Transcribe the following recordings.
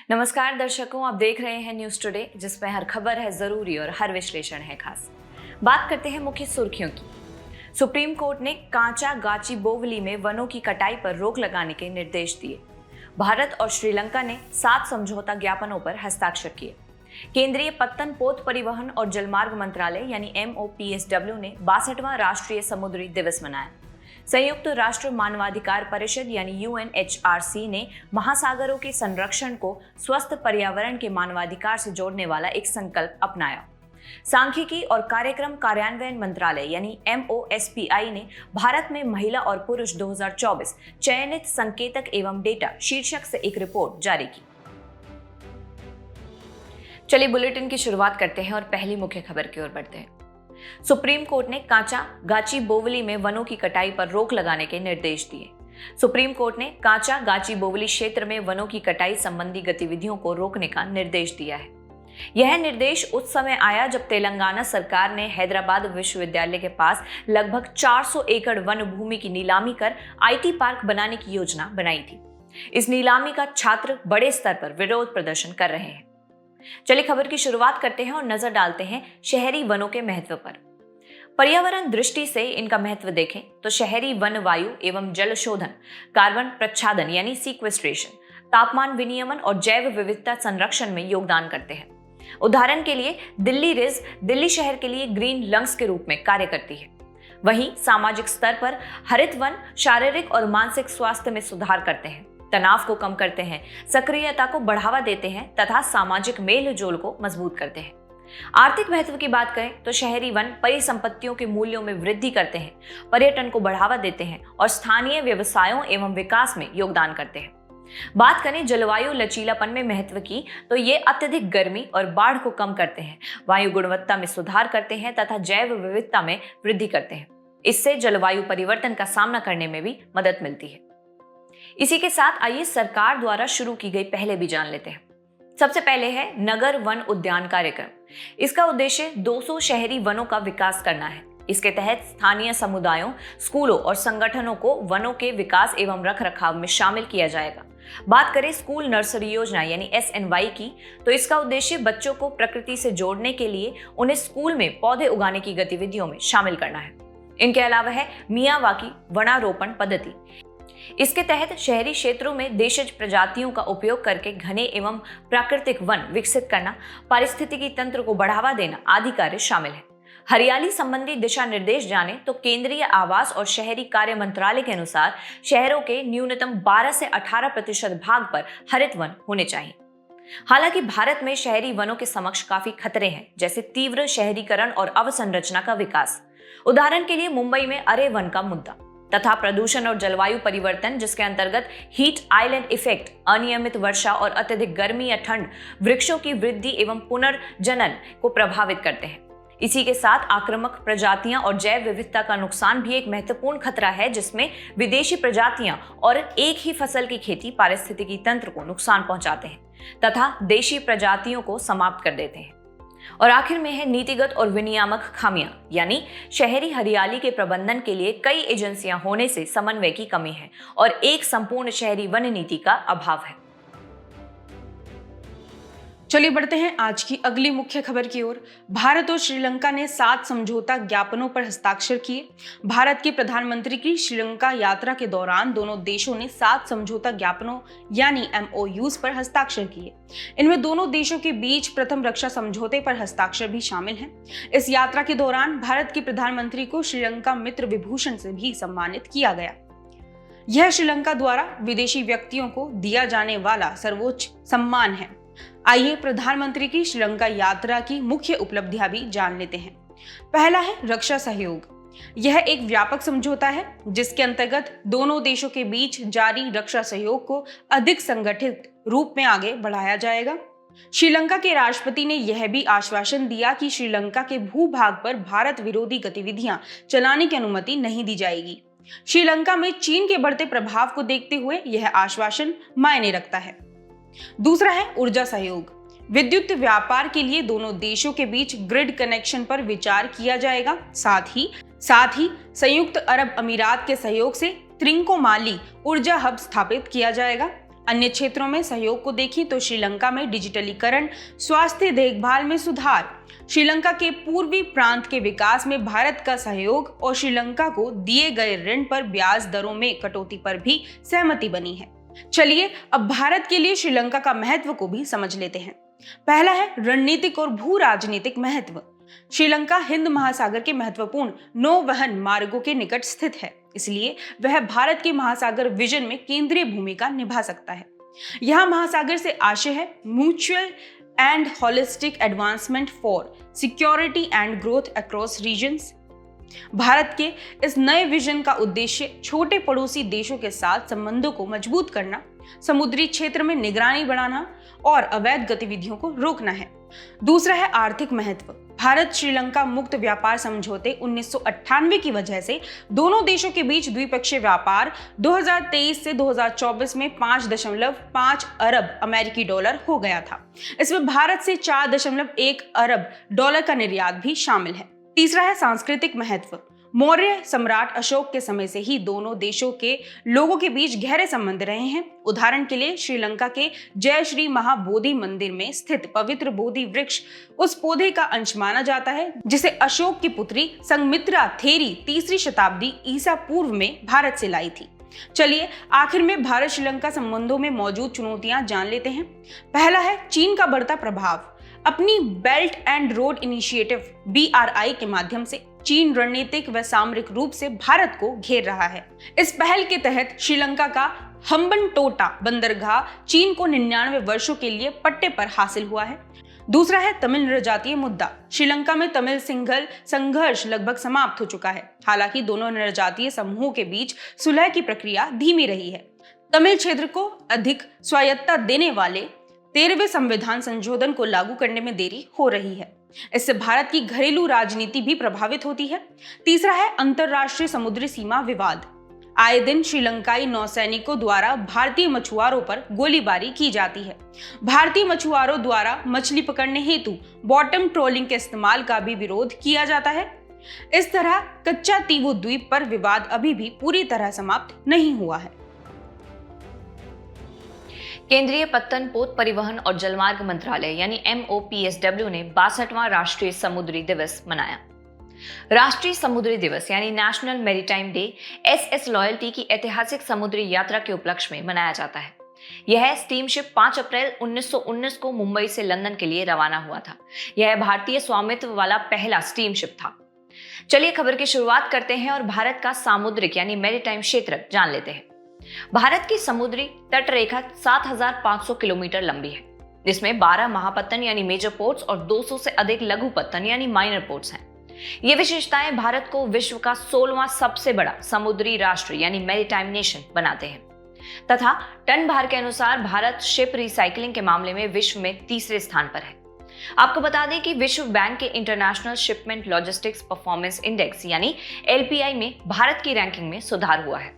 नमस्कार दर्शकों, आप देख रहे हैं न्यूज टुडे, जिसमें हर खबर है जरूरी और हर विश्लेषण है खास। बात करते हैं मुख्य सुर्खियों की। सुप्रीम कोर्ट ने कांचा गाचीबोवली में वनों की कटाई पर रोक लगाने के निर्देश दिए। भारत और श्रीलंका ने 7 समझौता ज्ञापनों पर हस्ताक्षर किए। केंद्रीय पत्तन पोत परिवहन और जलमार्ग मंत्रालय यानी MOPSW ने 62वां राष्ट्रीय समुद्री दिवस मनाया। संयुक्त राष्ट्र मानवाधिकार परिषद यानी UNHRC ने महासागरों के संरक्षण को स्वस्थ पर्यावरण के मानवाधिकार से जोड़ने वाला एक संकल्प अपनाया। सांख्यिकी और कार्यक्रम कार्यान्वयन मंत्रालय यानी MOSPI ने भारत में महिला और पुरुष 2024 चयनित संकेतक एवं डेटा शीर्षक से एक रिपोर्ट जारी की। चलिए बुलेटिन की शुरुआत करते हैं और पहली मुख्य खबर की ओर बढ़ते हैं। सुप्रीम कोर्ट ने कांचा गाचीबोवली में वनों की कटाई पर रोक लगाने के निर्देश दिए। सुप्रीम कोर्ट ने कांचा गाचीबोवली क्षेत्र में वनों की कटाई संबंधी गतिविधियों को रोकने का निर्देश दिया है। यह निर्देश उस समय आया जब तेलंगाना सरकार ने हैदराबाद विश्वविद्यालय के पास लगभग 400 एकड़ वन भूमि की नीलामी कर IT पार्क बनाने की योजना बनाई थी। इस नीलामी का छात्र बड़े स्तर पर विरोध प्रदर्शन कर रहे हैं। चलिए खबर की शुरुआत करते हैं और नजर डालते हैं शहरी वनों के महत्व पर। पर्यावरण दृष्टि से इनका महत्व देखें तो शहरी वन वायु एवं जल शोधन, कार्बन प्रच्छादन यानी सीक्वेस्ट्रेशन, तापमान विनियमन और जैव विविधता संरक्षण में योगदान करते हैं। उदाहरण के लिए दिल्ली रिज दिल्ली शहर के लिए ग्रीन लंग्स के रूप में कार्य करती है। वहीं सामाजिक स्तर पर हरित वन शारीरिक और मानसिक स्वास्थ्य में सुधार करते हैं, तनाव को कम करते हैं, सक्रियता को बढ़ावा देते हैं तथा सामाजिक मेल जोल को मजबूत करते हैं। आर्थिक महत्व की बात करें तो शहरी वन परिसंपत्तियों के मूल्यों में वृद्धि करते हैं, पर्यटन को बढ़ावा देते हैं और स्थानीय व्यवसायों एवं विकास में योगदान करते हैं। बात करें जलवायु लचीलापन में महत्व की तो ये अत्यधिक गर्मी और बाढ़ को कम करते हैं, वायु गुणवत्ता में सुधार करते हैं तथा जैव विविधता में वृद्धि करते हैं। इससे जलवायु परिवर्तन का सामना करने में भी मदद मिलती है। इसी के साथ आइए सरकार द्वारा शुरू की गई पहले भी जान लेते हैं। सबसे पहले है नगर वन उद्यान कार्यक्रम। इसका उद्देश्य 200 शहरी वनों का विकास करना है। इसके तहत स्थानीय समुदायों, स्कूलों और संगठनों को वनों के विकास एवं रखरखाव में शामिल किया जाएगा। बात करें स्कूल नर्सरी योजना यानी SNY की तो इसका उद्देश्य बच्चों को प्रकृति से जोड़ने के लिए उन्हें स्कूल में पौधे उगाने की गतिविधियों में शामिल करना है। इनके अलावा है मियावाकी वनारोपण पद्धति। इसके तहत शहरी क्षेत्रों में देशज प्रजातियों का उपयोग करके घने एवं प्राकृतिक वन विकसित करना, पारिस्थितिकी तंत्र को बढ़ावा देना आदि कार्य शामिल है। हरियाली संबंधी दिशा निर्देश जाने तो केंद्रीय आवास और शहरी कार्य मंत्रालय के अनुसार शहरों के न्यूनतम 12 से 18% भाग पर हरित वन होने चाहिए। हालांकि भारत में शहरी वनों के समक्ष काफी खतरे हैं, जैसे तीव्र शहरीकरण और अवसंरचना का विकास। उदाहरण के लिए मुंबई में अरे वन का मुद्दा तथा प्रदूषण और जलवायु परिवर्तन, जिसके अंतर्गत हीट आइलैंड इफेक्ट, अनियमित वर्षा और अत्यधिक गर्मी या ठंड वृक्षों की वृद्धि एवं पुनर्जनन को प्रभावित करते हैं। इसी के साथ आक्रामक प्रजातियां और जैव विविधता का नुकसान भी एक महत्वपूर्ण खतरा है, जिसमें विदेशी प्रजातियां और एक ही फसल की खेती पारिस्थितिकी तंत्र को नुकसान पहुंचाते हैं तथा देशी प्रजातियों को समाप्त कर देते हैं। और आखिर में है नीतिगत और विनियामक खामियां, यानी शहरी हरियाली के प्रबंधन के लिए कई एजेंसियां होने से समन्वय की कमी है और एक संपूर्ण शहरी वन नीति का अभाव है। चलिए बढ़ते हैं आज की अगली मुख्य खबर की ओर। भारत और श्रीलंका ने 7 समझौता ज्ञापनों पर हस्ताक्षर किए। भारत के प्रधानमंत्री की श्रीलंका यात्रा के दौरान दोनों देशों ने 7 समझौता ज्ञापनों यानी MOUs पर हस्ताक्षर किए। इनमें दोनों देशों के बीच प्रथम रक्षा समझौते पर हस्ताक्षर भी शामिल हैं। इस यात्रा के दौरान भारत के प्रधानमंत्री को श्रीलंका मित्र विभूषण से भी सम्मानित किया गया। यह श्रीलंका द्वारा विदेशी व्यक्तियों को दिया जाने वाला सर्वोच्च सम्मान है। आइए प्रधानमंत्री की श्रीलंका यात्रा की मुख्य उपलब्धियां भी जान लेते हैं। पहला है रक्षा सहयोग। यह एक व्यापक समझौता है जिसके अंतर्गत दोनों देशों के बीच जारी रक्षा सहयोग को अधिक संगठित रूप में आगे बढ़ाया जाएगा। श्रीलंका के राष्ट्रपति ने यह भी आश्वासन दिया कि श्रीलंका के भूभाग पर भारत विरोधी गतिविधियां चलाने की अनुमति नहीं दी जाएगी। श्रीलंका में चीन के बढ़ते प्रभाव को देखते हुए यह आश्वासन मायने रखता है। दूसरा है ऊर्जा सहयोग। विद्युत व्यापार के लिए दोनों देशों के बीच ग्रिड कनेक्शन पर विचार किया जाएगा। साथ ही संयुक्त अरब अमीरात के सहयोग से त्रिंकोमाली ऊर्जा हब स्थापित किया जाएगा। अन्य क्षेत्रों में सहयोग को देखें तो श्रीलंका में डिजिटलीकरण, स्वास्थ्य देखभाल में सुधार, श्रीलंका के पूर्वी प्रांत के विकास में भारत का सहयोग और श्रीलंका को दिए गए ऋण पर ब्याज दरों में कटौती पर भी सहमति बनी है। चलिए अब भारत के लिए श्रीलंका का महत्व को भी समझ लेते हैं। पहला है रणनीतिक और भू राजनीतिक महत्व। श्रीलंका हिंद महासागर के महत्वपूर्ण नौवहन मार्गों के निकट स्थित है, इसलिए वह भारत के महासागर विजन में केंद्रीय भूमिका निभा सकता है। यह महासागर से आशय है mutual and holistic advancement for security and growth across regions. Bharat के इस नए विजन का उद्देश्य छोटे पड़ोसी देशों के साथ संबंधों को मजबूत करना, समुद्री क्षेत्र में निगरानी बढ़ाना और अवैध गतिविधियों को रोकना है। दूसरा है आर्थिक महत्व। भारत श्रीलंका मुक्त व्यापार समझौते 1998 की वजह से दोनों देशों के बीच द्विपक्षीय व्यापार 2023 से 2024 में 5.5 अरब अमेरिकी डॉलर हो गया था। इसमें भारत से 4.1 अरब डॉलर का निर्यात भी शामिल है। तीसरा है सांस्कृतिक महत्व। मौर्य सम्राट अशोक के समय से ही दोनों देशों के लोगों के बीच गहरे संबंध रहे हैं। उदाहरण के लिए श्रीलंका के जय श्री महाबोधि मंदिर में स्थित पवित्र बोधि वृक्ष उस पौधे का अंश माना जाता है जिसे अशोक की पुत्री संघमित्रा थेरी 3री शताब्दी ईसा पूर्व में भारत से लाई थी। चलिए आखिर में भारत श्रीलंका संबंधों में मौजूद चुनौतियां जान लेते हैं। पहला है चीन का बढ़ता प्रभाव। अपनी belt and road initiative BRI के माध्यम से चीन रणनीतिक व सामरिक रूप से भारत को घेर रहा है। इस पहल के तहत श्रीलंका का हम्बनटोटा बंदरगाह चीन को 99 वर्षों के लिए पट्टे पर हासिल हुआ है। दूसरा है तमिल जनजातीय मुद्दा। श्रीलंका में तमिल सिंघल संघर्ष लगभग समाप्त हो चुका है। हालांकि दोनों जनजातीय समूहों के बीच सुलह की प्रक्रिया धीमी रही है। तमिल क्षेत्र को अधिक स्वायत्तता देने वाले 13वें संविधान संशोधन को लागू करने में देरी हो रही है। इससे भारत की घरेलू राजनीति भी प्रभावित होती है। तीसरा है अंतरराष्ट्रीय समुद्री सीमा विवाद। आए दिन श्रीलंकाई नौसैनिकों द्वारा भारतीय मछुआरों पर गोलीबारी की जाती है। भारतीय मछुआरों द्वारा मछली पकड़ने हेतु बॉटम ट्रोलिंग के इस्तेमाल का भी विरोध किया जाता है। इस तरह कच्चा तीवु द्वीप पर विवाद अभी भी पूरी तरह समाप्त नहीं हुआ है। केंद्रीय पत्तन पोत परिवहन और जलमार्ग मंत्रालय यानी MOPSW ने 62वां राष्ट्रीय समुद्री दिवस मनाया। राष्ट्रीय समुद्री दिवस यानी national maritime day SS loyalty की ऐतिहासिक समुद्री यात्रा के उपलक्ष्य में मनाया जाता है। यह स्टीमशिप 5 अप्रैल 1919 को मुंबई से लंदन के लिए रवाना हुआ था। यह भारतीय स्वामित्व वाला पहला स्टीमशिप था। चलिए खबर की शुरुआत करते हैं और भारत का सामुद्रिक यानी मैरीटाइम क्षेत्र जान लेते हैं। भारत की समुद्री तट रेखा 7,500 किलोमीटर लंबी है, जिसमें 12 महापत्तन यानी मेजर पोर्ट्स और 200 से अधिक लघु पत्तन यानी माइनर पोर्ट्स हैं। ये विशेषताएं भारत को विश्व का 16वां सबसे बड़ा समुद्री राष्ट्र यानी मैरीटाइम नेशन बनाते हैं तथा टन भार के अनुसार भारत शिप रिसाइकलिंग के मामले में विश्व में 3रे स्थान पर है। आपको बता दें कि विश्व बैंक के international shipment logistics performance index यानी LPI में भारत की रैंकिंग में सुधार हुआ है।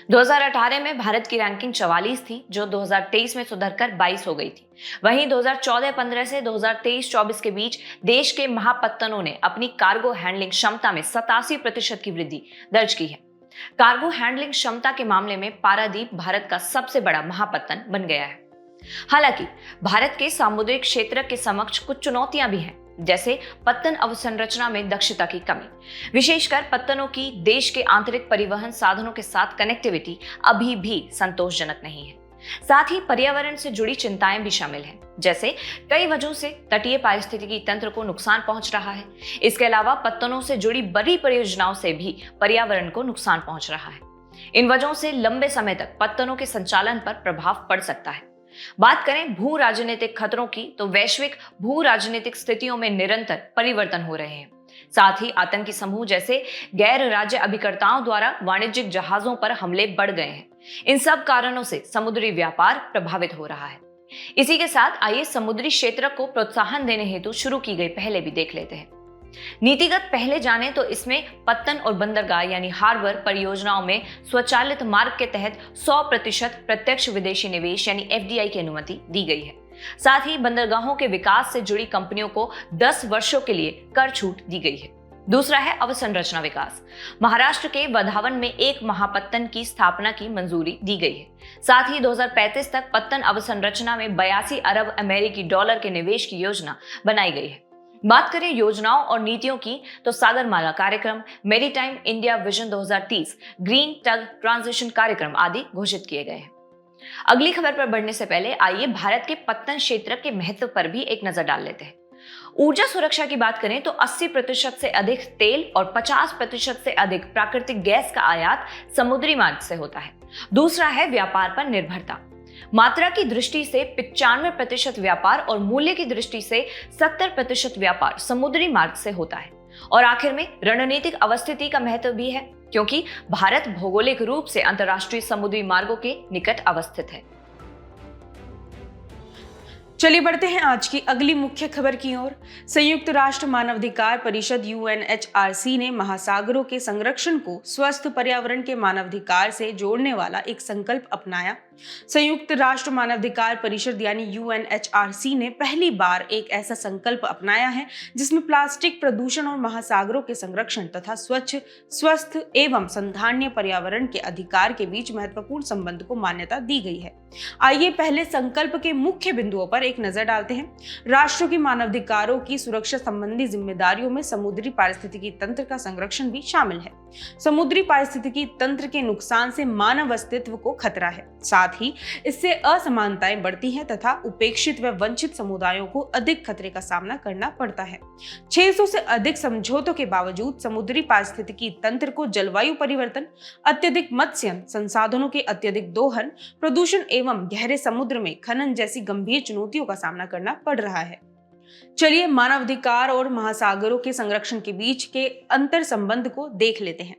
2018 में भारत की रैंकिंग 44 थी, जो 2023 में सुधरकर 22 हो गई थी। वहीं 2014-15 से 2023-24 के बीच देश के महापत्तनों ने अपनी कार्गो हैंडलिंग क्षमता में 87% की वृद्धि दर्ज की है। कार्गो हैंडलिंग क्षमता के मामले में पारादीप भारत का सबसे बड़ा महापत्तन बन गया है। हालांकि भारत के सामुद्रिक क्षेत्र के समक्ष कुछ चुनौतियां भी हैं, जैसे पत्तन अवसंरचना में दक्षता की कमी, विशेषकर पत्तनों की देश के आंतरिक परिवहन साधनों के साथ कनेक्टिविटी अभी भी संतोषजनक नहीं है। साथ ही पर्यावरण से जुड़ी चिंताएं भी शामिल हैं, जैसे कई वजहों से तटीय पारिस्थितिकी तंत्र को नुकसान पहुंच रहा है। इसके अलावा पत्तनों से जुड़ी बड़ी परियोजनाओं से भी पर्यावरण को नुकसान पहुंच रहा है। इन वजहों से लंबे समय तक पत्तनों के संचालन पर प्रभाव पड़ सकता है। बात करें भू राजनीतिक खतरों की, तो वैश्विक भू राजनीतिक स्थितियों में निरंतर परिवर्तन हो रहे हैं। साथ ही आतंकी समूह जैसे गैर राज्य अभिकर्ताओं द्वारा वाणिज्यिक जहाजों पर हमले बढ़ गए हैं। इन सब कारणों से समुद्री व्यापार प्रभावित हो रहा है। इसी के साथ आइए समुद्री क्षेत्र को प्रोत्साहन देने हेतु शुरू की गई पहले भी देख लेते हैं। नीतिगत पहले जाने तो इसमें पत्तन और बंदरगाह यानी हार्बर परियोजनाओं में स्वचालित मार्ग के तहत 100% प्रत्यक्ष विदेशी निवेश यानी FDI की अनुमति दी गई है। साथ ही बंदरगाहों के विकास से जुड़ी कंपनियों को 10 वर्षों के लिए कर छूट दी गई है। दूसरा है अवसंरचना विकास। महाराष्ट्र के वधावन में एक महापत्तन की स्थापना की मंजूरी दी गई है। साथ ही 2035 तक पत्तन अवसंरचना में 82 अरब अमेरिकी डॉलर के निवेश की योजना बनाई गई है। बात करें योजनाओं और नीतियों की, तो सागरमाला कार्यक्रम, maritime India vision 2030, green tug transition कार्यक्रम आदि घोषित किए गए हैं। अगली खबर पर बढ़ने से पहले आइए भारत के पत्तन क्षेत्र के महत्व पर भी एक नजर डाल लेते हैं। ऊर्जा सुरक्षा की बात करें तो 80% से अधिक तेल और 50% से अधिक प्राकृतिक गैस का आयात समुद्री मार्ग से होता है। दूसरा है व्यापार पर निर्भरता। मात्रा की दृष्टि से 95% व्यापार और मूल्य की दृष्टि से 70% व्यापार समुद्री मार्ग से होता है। और आखिर में रणनीतिक अवस्थिति का महत्व भी है, क्योंकि भारत भौगोलिक रूप से अंतर्राष्ट्रीय समुद्री मार्गों के निकट अवस्थित है। चलिए बढ़ते हैं आज की अगली मुख्य खबर की ओर। संयुक्त राष्ट्र मानवाधिकार परिषद UNHRC ने महासागरों के संरक्षण को स्वस्थ पर्यावरण के मानवाधिकार से जोड़ने वाला एक संकल्प अपनाया। संयुक्त राष्ट्र मानवाधिकार परिषद यानी UNHRC ने पहली बार एक ऐसा संकल्प अपनाया है जिसमें प्लास्टिक प्रदूषण और महासागरों के संरक्षण तथा स्वच्छ, स्वस्थ एवं संधारणीय पर्यावरण के अधिकार के बीच महत्वपूर्ण संबंध को मान्यता दी गई है। आइए पहले संकल्प के मुख्य बिंदुओं पर एक नजर डालते हैं। राष्ट्रों की मानवाधिकारों की सुरक्षा संबंधी जिम्मेदारियों में समुद्री पारिस्थितिकी तंत्र का संरक्षण भी शामिल है। समुद्री पारिस्थितिकी तंत्र के नुकसान से मानव अस्तित्व को खतरा है। साथ ही इससे असमानताएं बढ़ती हैं तथा उपेक्षित व वंचित समुदायों को अधिक खतरे का सामना करना पड़ता है। 600 से अधिक समझौतों के बावजूद समुद्री पारिस्थितिकी तंत्र को जलवायु परिवर्तन, अत्यधिक मत्स्य संसाधनों के अत्यधिक दोहन, प्रदूषण एवं गहरे समुद्र में खनन जैसी गंभीर चुनौतियों का सामना करना पड़ रहा है। चलिए मानवाधिकार और महासागरों के संरक्षण के बीच के अंतर संबंध को देख लेते हैं।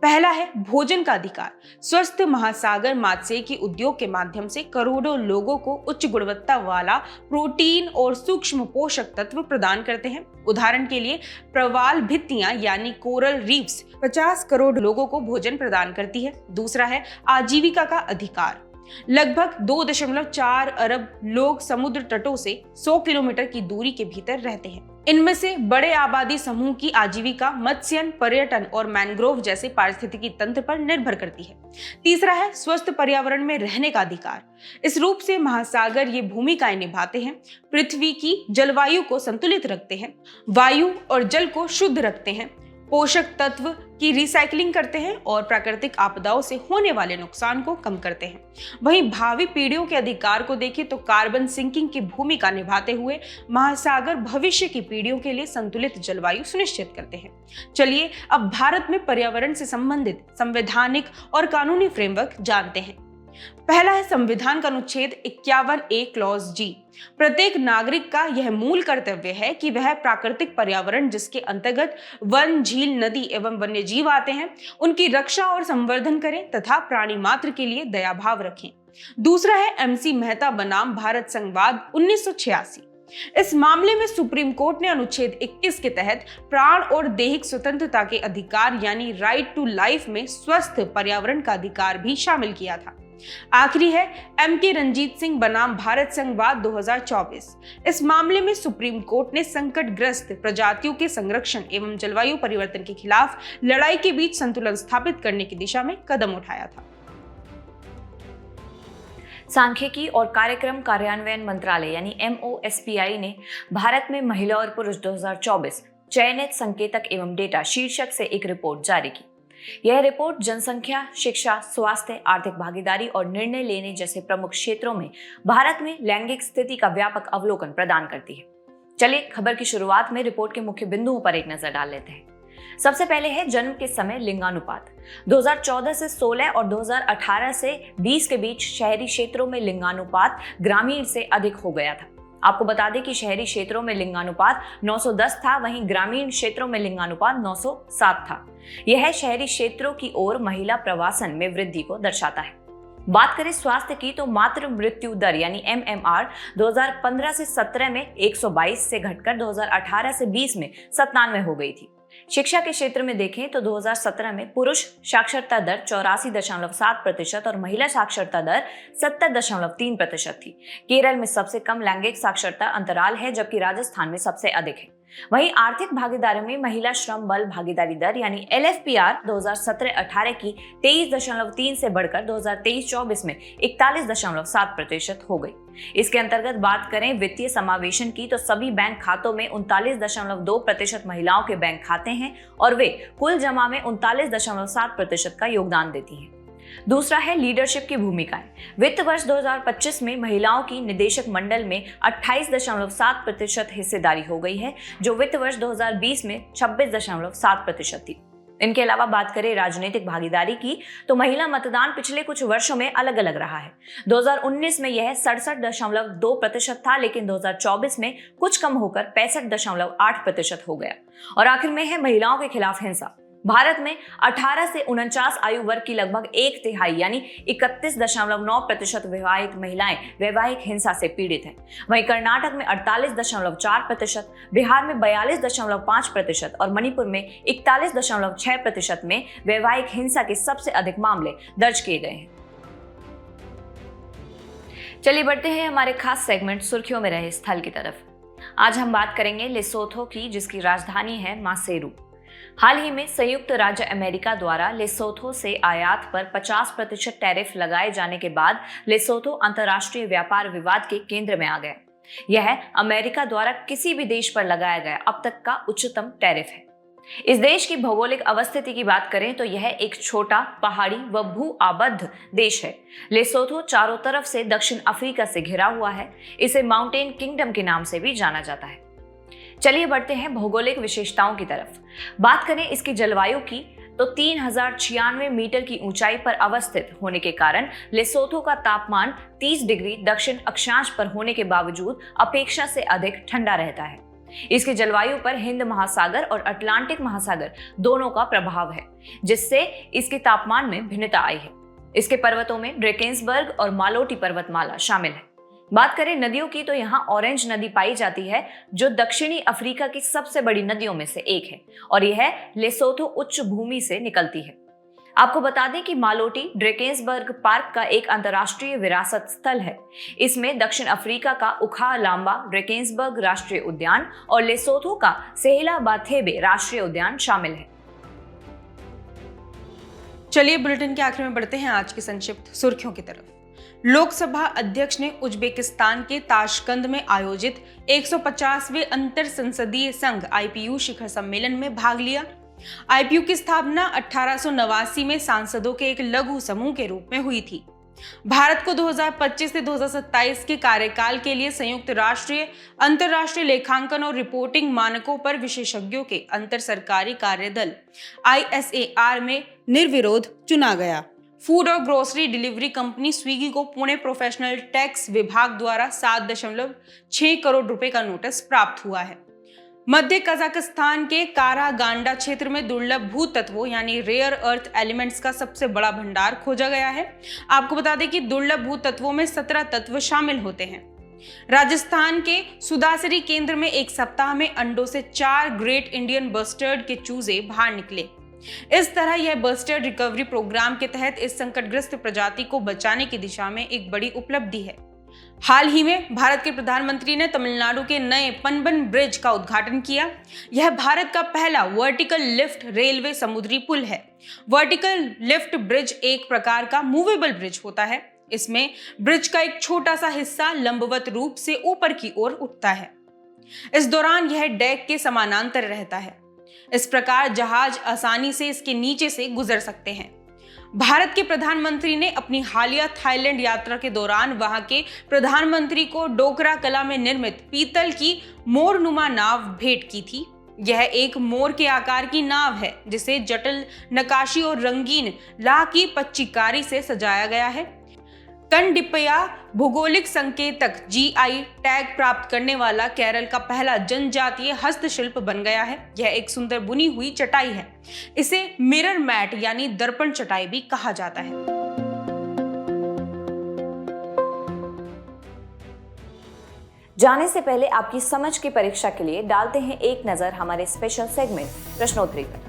पहला है भोजन का अधिकार। स्वस्थ महासागर मात्स्यिकी उद्योग के माध्यम से करोड़ों लोगों को उच्च गुणवत्ता वाला प्रोटीन और सूक्ष्म पोषक तत्व प्रदान करते हैं। उदाहरण के लिए प्रवाल भित्तियां यानी कोरल रीफ्स 50 करोड़ लोगों को भोजन प्रदान करती है। दूसरा है आजीविका का अधिकार। लगभग 2.4 अरब लोग समुद्र तटों से 100 किलोमीटर की दूरी के भीतर रहते हैं। इनमें से बड़े आबादी समूह की आजीविका मत्स्यन, पर्यटन और मैंग्रोव जैसे पारिस्थितिकी तंत्र पर निर्भर करती है। तीसरा है स्वस्थ पर्यावरण में रहने का अधिकार। इस रूप से महासागर ये भूमिकाएं निभाते हैं। पृथ्वी की जलवायु को संतुलित रखते हैं, वायु और जल को शुद्ध रखते हैं, पोषक तत्व की रिसाइकलिंग करते हैं और प्राकृतिक आपदाओं से होने वाले नुकसान को कम करते हैं। वहीं भावी पीढ़ियों के अधिकार को देखें तो कार्बन सिंकिंग की भूमिका निभाते हुए महासागर भविष्य की पीढ़ियों के लिए संतुलित जलवायु सुनिश्चित करते हैं। चलिए अब भारत में पर्यावरण से संबंधित संवैधानिक और कानूनी फ्रेमवर्क जानते हैं। पहला है संविधान का अनुच्छेद 51A क्लॉज G। प्रत्येक नागरिक का यह मूल कर्तव्य है कि वह प्राकृतिक पर्यावरण जिसके अंतर्गत वन, झील, नदी एवं वन्य जीव आते हैं, उनकी रक्षा और संवर्धन करें तथा प्राणी मात्र के लिए दया भाव रखें। दूसरा है MC मेहता बनाम भारत संघवाद 1986। इस मामले में सुप्रीम कोर्ट ने अनुच्छेद 21 के तहत प्राण और दैहिक स्वतंत्रता के अधिकार यानी राइट टू लाइफ में स्वस्थ पर्यावरण का अधिकार भी शामिल किया था। आखिरी है M.K. रंजीत सिंह बनाम भारत संघवाद 2024। इस मामले में सुप्रीम कोर्ट ने संकटग्रस्त प्रजातियों के संरक्षण एवं जलवायु परिवर्तन के खिलाफ लड़ाई के बीच संतुलन स्थापित करने की दिशा में कदम उठाया था। सांख्यिकी और कार्यक्रम कार्यान्वयन मंत्रालय यानी MOSPI ने भारत में महिला और पुरुष 2024 चयनित संकेतक एवं डेटा शीर्षक से एक रिपोर्ट जारी की। यह रिपोर्ट जनसंख्या, शिक्षा, स्वास्थ्य, आर्थिक भागीदारी और निर्णय लेने जैसे प्रमुख क्षेत्रों में भारत में लैंगिक स्थिति का व्यापक अवलोकन प्रदान करती है। चलिए खबर की शुरुआत में रिपोर्ट के मुख्य बिंदुओं पर एक नजर डाल लेते हैं। सबसे पहले है जन्म के समय लिंगानुपात। 2014 से 16 और 2018 से 20 के बीच शहरी क्षेत्रों में लिंगानुपात ग्रामीण से अधिक हो गया था। आपको बता दें कि शहरी क्षेत्रों में लिंगानुपात 910 था, वहीं ग्रामीण क्षेत्रों में लिंगानुपात 907 था। यह शहरी क्षेत्रों की ओर महिला प्रवासन में वृद्धि को दर्शाता है। बात करें स्वास्थ्य की तो मातृ मृत्यु दर यानी MMR 2015 से 17 में 122 से घटकर 2018 से 20 में 97 हो गई थी। शिक्षा के क्षेत्र में देखें तो 2017 में पुरुष साक्षरता दर 84.7% और महिला साक्षरता दर 70.3% थी। केरल में सबसे कम लैंगिक साक्षरता अंतराल है, जबकि राजस्थान में सबसे अधिक है। वहीं आर्थिक भागीदारी में महिला श्रम बल भागीदारी दर यानी LFPR 2017-18 की 23.3 से बढ़कर 2023-24 में 41.7% हो गई। इसके अंतर्गत बात करें वित्तीय समावेशन की तो सभी बैंक खातों में 39.2% महिलाओं के बैंक खाते हैं और वे कुल जमा में 39.7% का योगदान देती हैं। दूसरा है लीडरशिप की भूमिकाएं। वित्त वर्ष 2025 में महिलाओं की निदेशक मंडल में 28.7% हिस्सेदारी हो गई है, जो वित्त वर्ष 2020 में 26.7% थी। इनके अलावा बात करें राजनीतिक भागीदारी की तो महिला मतदान पिछले कुछ वर्षों में अलग अलग रहा है। 2019 में यह 67.2% था, लेकिन 2024 में कुछ कम होकर 65.8% हो गया। और आखिर में है महिलाओं के खिलाफ हिंसा। भारत में 18 से 49 आयु वर्ग की लगभग 1/3 यानी 31.9% विवाहित महिलाएं वैवाहिक हिंसा से पीड़ित हैं। वहीं कर्नाटक में 48.4%, बिहार में 42.5% और मणिपुर में 41.6% में वैवाहिक हिंसा के सबसे अधिक मामले दर्ज किए गए हैं। चलिए बढ़ते हैं हमारे खास सेगमेंट सुर्खियों में रहे स्थल की तरफ। आज हम बात करेंगे लेसोथो की, जिसकी राजधानी है मासेरू। हाल ही में संयुक्त राज्य अमेरिका द्वारा लेसोथो से आयात पर 50% टैरिफ लगाए जाने के बाद लेसोथो अंतर्राष्ट्रीय व्यापार विवाद के केंद्र में आ गया। यह अमेरिका द्वारा किसी भी देश पर लगाया गया अब तक का उच्चतम टैरिफ है। इस देश की भौगोलिक अवस्थिति की बात करें तो यह एक छोटा पहाड़ी व भू आबद्ध देश है। लेसोथो चारों तरफ से दक्षिण अफ्रीका से घिरा हुआ है। इसे माउंटेन किंगडम के नाम से भी जाना जाता है। चलिए बढ़ते हैं भौगोलिक विशेषताओं की तरफ। बात करें इसकी जलवायु की तो 3096 मीटर की ऊंचाई पर अवस्थित होने के कारण लेसोथो का तापमान 30 डिग्री दक्षिण अक्षांश पर होने के बावजूद अपेक्षा से अधिक ठंडा रहता है। इसकी जलवायु पर हिंद महासागर और अटलांटिक महासागर दोनों का प्रभाव है, जिससे इसके तापमान में भिन्नता आई है। इसके पर्वतों में ड्रेकेंसबर्ग और मालोटी पर्वतमाला शामिल है। बात करें नदियों की तो यहाँ ऑरेंज नदी पाई जाती है, जो दक्षिणी अफ्रीका की सबसे बड़ी नदियों में से एक है और यह लेसोथो उच्च भूमि से निकलती है। आपको बता दें कि मालोटी ड्रेकेंसबर्ग पार्क का एक अंतर्राष्ट्रीय विरासत स्थल है। इसमें दक्षिण अफ्रीका का उखा लांबा ड्रेकेंसबर्ग राष्ट्रीय उद्यान और लेसोथो का सेहला बाथेबे राष्ट्रीय उद्यान शामिल है। चलिए बुलेटिन के आखिर में बढ़ते हैं आज की संक्षिप्त सुर्खियों की तरफ। लोकसभा अध्यक्ष ने उज्बेकिस्तान के ताशकंद में आयोजित 150वें अंतर संसदीय संघ IPU शिखर सम्मेलन में भाग लिया। IPU की स्थापना 1889 में सांसदों के एक लघु समूह के रूप में हुई थी। भारत को 2025 से 2027 के कार्यकाल के लिए संयुक्त राष्ट्रीय अंतर्राष्ट्रीय लेखांकन और रिपोर्टिंग मानकों पर विशेषज्ञों के अंतर सरकारी कार्यदल ISAR में निर्विरोध चुना गया। फूड और ग्रोसरी डिलीवरी कंपनी स्विगी को पुणे प्रोफेशनल टैक्स विभाग द्वारा 7.6 करोड़ रुपए का नोटिस प्राप्त हुआ है। मध्य कजाकिस्तान के कारागांडा क्षेत्र में दुर्लभ भू तत्वों यानी रेयर अर्थ एलिमेंट्स का सबसे बड़ा भंडार खोजा गया है। आपको बता दें कि दुर्लभ भू तत्वों में 17 तत्व शामिल होते हैं। राजस्थान के सुदासरी केंद्र में एक सप्ताह में अंडों से 4 ग्रेट इंडियन बस्टर्ड के चूजे बाहर निकले। इस तरह यह बस्टर्ड रिकवरी प्रोग्राम के तहत इस संकटग्रस्त प्रजाति को बचाने की दिशा में एक बड़ी उपलब्धि है। हाल ही में भारत के प्रधानमंत्री ने तमिलनाडु के नए पनबन ब्रिज का उद्घाटन किया। यह भारत का पहला वर्टिकल लिफ्ट रेलवे समुद्री पुल है। वर्टिकल लिफ्ट ब्रिज एक प्रकार का मूवेबल ब्रिज होता है। इसमें ब्रिज का एक छोटा सा हिस्सा लंबवत रूप से ऊपर की ओर उठता है। इस दौरान यह डेक के समानांतर रहता है। इस प्रकार जहाज आसानी से इसके नीचे से गुजर सकते हैं। भारत के प्रधानमंत्री ने अपनी हालिया थाईलैंड यात्रा के दौरान वहां के प्रधानमंत्री को डोकरा कला में निर्मित पीतल की मोरनुमा नाव भेंट की थी। यह एक मोर के आकार की नाव है जिसे जटिल नक्काशी और रंगीन लाह की पच्चीकारी से सजाया गया है। कनडिप्पया भौगोलिक संकेतक GI टैग प्राप्त करने वाला केरल का पहला जनजातीय हस्तशिल्प बन गया है। यह एक सुंदर बुनी हुई चटाई है। इसे मिरर मैट यानी दर्पण चटाई भी कहा जाता है। जाने से पहले आपकी समझ की परीक्षा के लिए डालते हैं एक नजर हमारे स्पेशल सेगमेंट प्रश्नोत्तरी पर।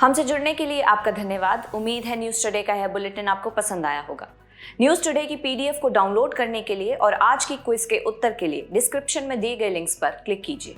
हमसे जुड़ने के लिए आपका धन्यवाद। उम्मीद है न्यूज़ टुडे का यह बुलेटिन आपको पसंद आया होगा। न्यूज़ टुडे की PDF को डाउनलोड करने के लिए और आज की क्विज के उत्तर के लिए डिस्क्रिप्शन में दिए गए लिंक्स पर क्लिक कीजिए।